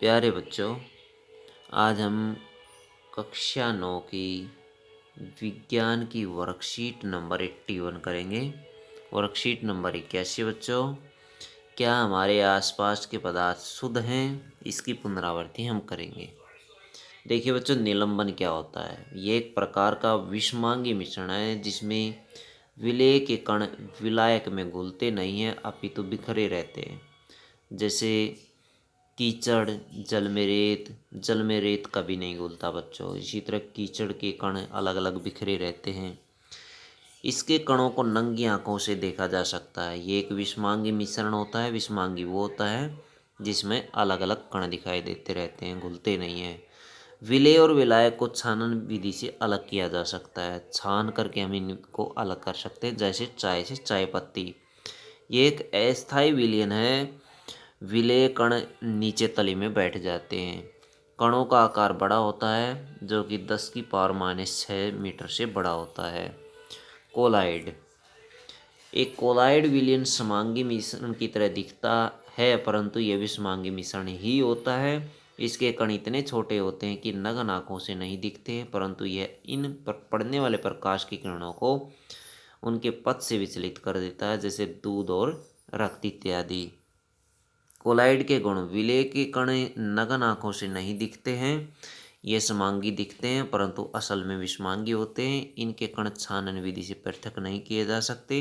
प्यारे बच्चों, आज हम कक्षा 9 की विज्ञान की वर्कशीट नंबर 81 करेंगे। वर्कशीट नंबर 81 बच्चों, क्या हमारे आसपास के पदार्थ शुद्ध हैं? इसकी पुनरावृत्ति हम करेंगे। देखिए बच्चों, निलंबन क्या होता है? ये एक प्रकार का विषमांगी मिश्रण है जिसमें विलेय के कण विलायक में घुलते नहीं हैं अपितु बिखरे रहते हैं। जैसे कीचड़, जल में रेत कभी नहीं घुलता बच्चों। इसी तरह कीचड़ के कण अलग अलग बिखरे रहते हैं। इसके कणों को नंगी आंखों से देखा जा सकता है। ये एक विषमांगी मिश्रण होता है। विषमांगी वो होता है जिसमें अलग अलग कण दिखाई देते रहते हैं, घुलते नहीं हैं। विलेय और विलायक को छानन विधि से अलग किया जा सकता है। छान करके हम इनको अलग कर सकते हैं, जैसे चाय से चाय पत्ती। ये एक अस्थायी विलयन है। विलेय कण नीचे तली में बैठ जाते हैं। कणों का आकार बड़ा होता है, जो कि 10 की पावर -6 मीटर से बड़ा होता है। कोलाइड, एक कोलाइड विलयन समांगी मिश्रण की तरह दिखता है, परंतु यह विषमांगी मिश्रण ही होता है। इसके कण इतने छोटे होते हैं कि नग्न आंखों से नहीं दिखते, परंतु यह इन पर पड़ने वाले प्रकाश की किरणों को उनके पथ से विचलित कर देता है, जैसे दूध और रक्त इत्यादि। कोलाइड के गुण, विलेय के कण नग्न आंखों से नहीं दिखते हैं। ये समांगी दिखते हैं, परंतु असल में विषमांगी होते हैं। इनके कण छानन विधि से पृथक नहीं किए जा सकते।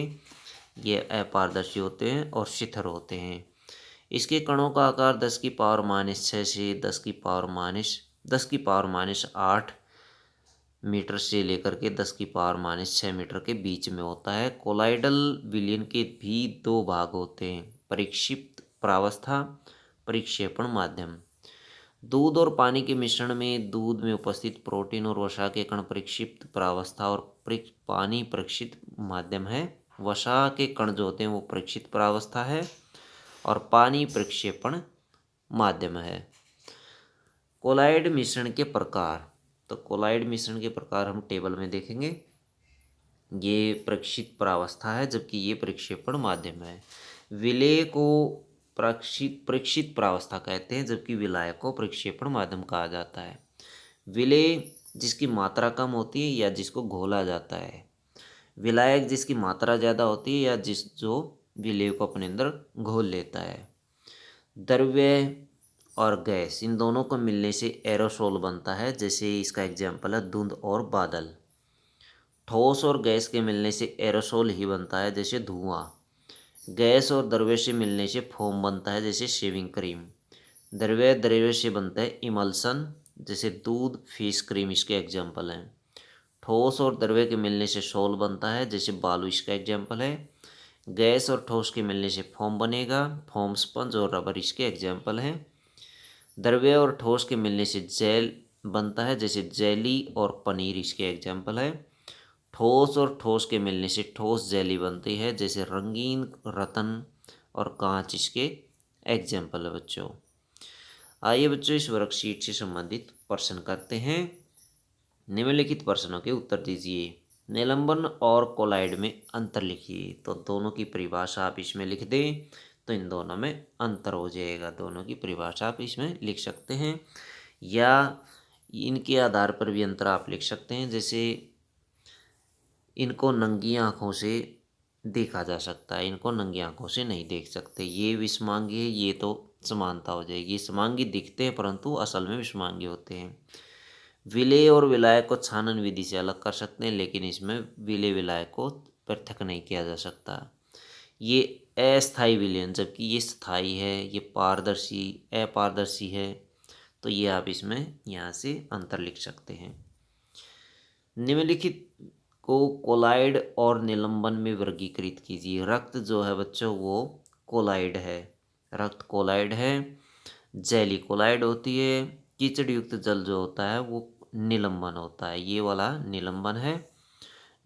ये अपारदर्शी होते हैं और शिथिल होते हैं। इसके कणों का आकार 10 की पावर -6 से 10 की पावर -8 मीटर से लेकर के 10 की पावर -6 मीटर के बीच में होता है। कोलाइडल विलयन के भी दो भाग होते हैं: परिक्षिप्त प्रावस्था, परिक्षेपण माध्यम। दूध और पानी के मिश्रण में दूध में उपस्थित प्रोटीन और वसा के कण परिक्षिप्त प्रावस्था और पानी परीक्षित माध्यम है। वसा के कण जो होते हैं वो परीक्षित प्रावस्था है और पानी प्रक्षेपण माध्यम है। कोलाइड मिश्रण के प्रकार, तो कोलाइड मिश्रण के प्रकार हम टेबल में देखेंगे। ये प्रक्षिप्त प्रावस्था है, जबकि ये प्रक्षेपण माध्यम है। विलेय को प्रक्षिप्त प्रावस्था कहते हैं, जबकि विलायक को प्रक्षेपण माध्यम कहा जाता है। विलेय जिसकी मात्रा कम होती है या जिसको घोला जाता है। विलायक जिसकी मात्रा ज़्यादा होती है या जो विलेय को अपने अंदर घोल लेता है। द्रव्य और गैस, इन दोनों को मिलने से एरोसोल बनता है, जैसे इसका एग्जाम्पल है धुंध और बादल। ठोस और गैस के मिलने से एरोसोल ही बनता है, जैसे धुआं। गैस और द्रव्य से मिलने से फोम बनता है, जैसे शेविंग क्रीम। द्रव्य से बनता है इमल्सन, जैसे दूध, फिश क्रीम इसके एग्जाम्पल हैं। ठोस और द्रव्य के मिलने से सोल बनता है, जैसे बालू इसका एग्जाम्पल है। गैस और ठोस के मिलने से फोम बनेगा, फोम, स्पंज और रबर इसके एग्जाम्पल हैं। द्रव्य और ठोस के मिलने से जेल बनता है, जैसे जेली और पनीर इसके एग्जाम्पल है। ठोस और ठोस के मिलने से ठोस जेली बनती है, जैसे रंगीन रतन और कांच इसके एग्जाम्पल है बच्चों। आइए बच्चों, इस वर्कशीट से संबंधित प्रश्न करते हैं। निम्नलिखित प्रश्नों के उत्तर दीजिए। निलंबन और कोलाइड में अंतर लिखिए। तो दोनों की परिभाषा आप इसमें लिख दें, तो इन दोनों में अंतर हो जाएगा। दोनों की परिभाषा आप इसमें लिख सकते हैं, या इनके आधार पर भी अंतर आप लिख सकते हैं। जैसे इनको नंगी आंखों से देखा जा सकता है, इनको नंगी आंखों से नहीं देख सकते। ये विषमांगी है, ये तो समानता हो जाएगी। समांगी दिखते हैं परंतु असल में विषमांगी होते हैं। विलेय और विलायक को छानन विधि से अलग कर सकते हैं, लेकिन इसमें विलेय विलायक को पृथक नहीं किया जा सकता। ये अस्थायी विलयन, जबकि ये स्थायी है। ये पारदर्शी, अपारदर्शी है। तो ये आप इसमें यहाँ से अंतर लिख सकते हैं। निम्नलिखित को कोलाइड और निलंबन में वर्गीकृत कीजिए। रक्त जो है बच्चों वो कोलाइड है, रक्त कोलाइड है। जैली कोलाइड होती है। कीचड़ युक्त जल जो होता है वो निलंबन होता है, ये वाला निलंबन है।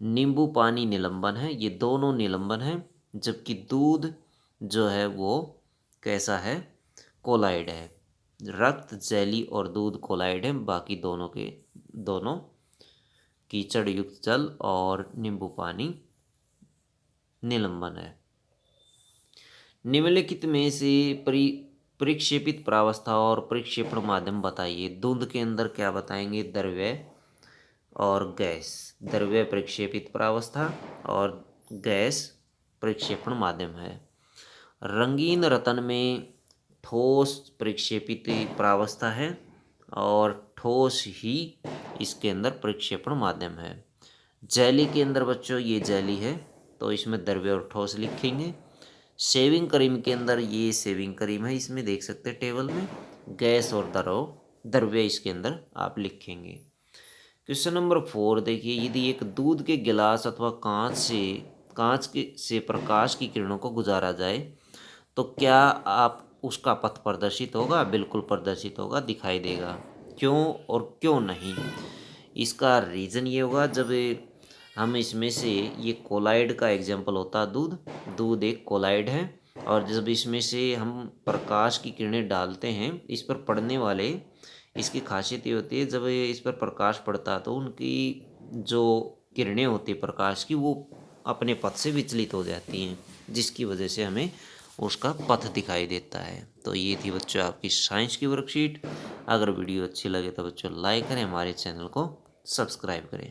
नींबू पानी निलंबन है, ये दोनों निलंबन है। जबकि दूध जो है वो कैसा है? कोलाइड है। रक्त, जैली और दूध कोलाइड है, बाकी दोनों कीचड़ युक्त जल और नींबू पानी निलंबन है। निम्नलिखित में से परिक्षेपित प्रावस्था और परिक्षेपण माध्यम बताइए। दूध के अंदर क्या बताएंगे? द्रव्य और गैस। द्रव्य परिक्षेपित प्रावस्था और गैस परिक्षेपण माध्यम है। रंगीन रतन में ठोस परिक्षेपित प्रावस्था है और ठोस ही इसके अंदर परिक्षेपण माध्यम है। जेली के अंदर बच्चों ये जेली है तो इसमें द्रव्य और ठोस लिखेंगे। शेविंग क्रीम के अंदर ये शेविंग क्रीम है, इसमें देख सकते हैं टेबल में गैस और द्रव्य इसके अंदर आप लिखेंगे। क्वेश्चन नंबर 4 देखिए, यदि एक दूध के गिलास अथवा कांच से प्रकाश की किरणों को गुजारा जाए तो क्या आप उसका पथ प्रदर्शित होगा? बिल्कुल प्रदर्शित होगा, दिखाई देगा। क्यों और क्यों नहीं? इसका रीज़न ये होगा, जब हम इसमें से ये कोलाइड का एग्जाम्पल होता है दूध एक कोलाइड है, और जब इसमें से हम प्रकाश की किरणें डालते हैं इस पर पड़ने वाले, इसकी खासियत ये होती है जब इस पर प्रकाश पड़ता है तो उनकी जो किरणें होती है प्रकाश की वो अपने पथ से विचलित हो जाती हैं, जिसकी वजह से हमें उसका पथ दिखाई देता है। तो ये थी बच्चों आपकी साइंस की वर्कशीट। अगर वीडियो अच्छी लगे तो बच्चों लाइक करें, हमारे चैनल को सब्सक्राइब करें।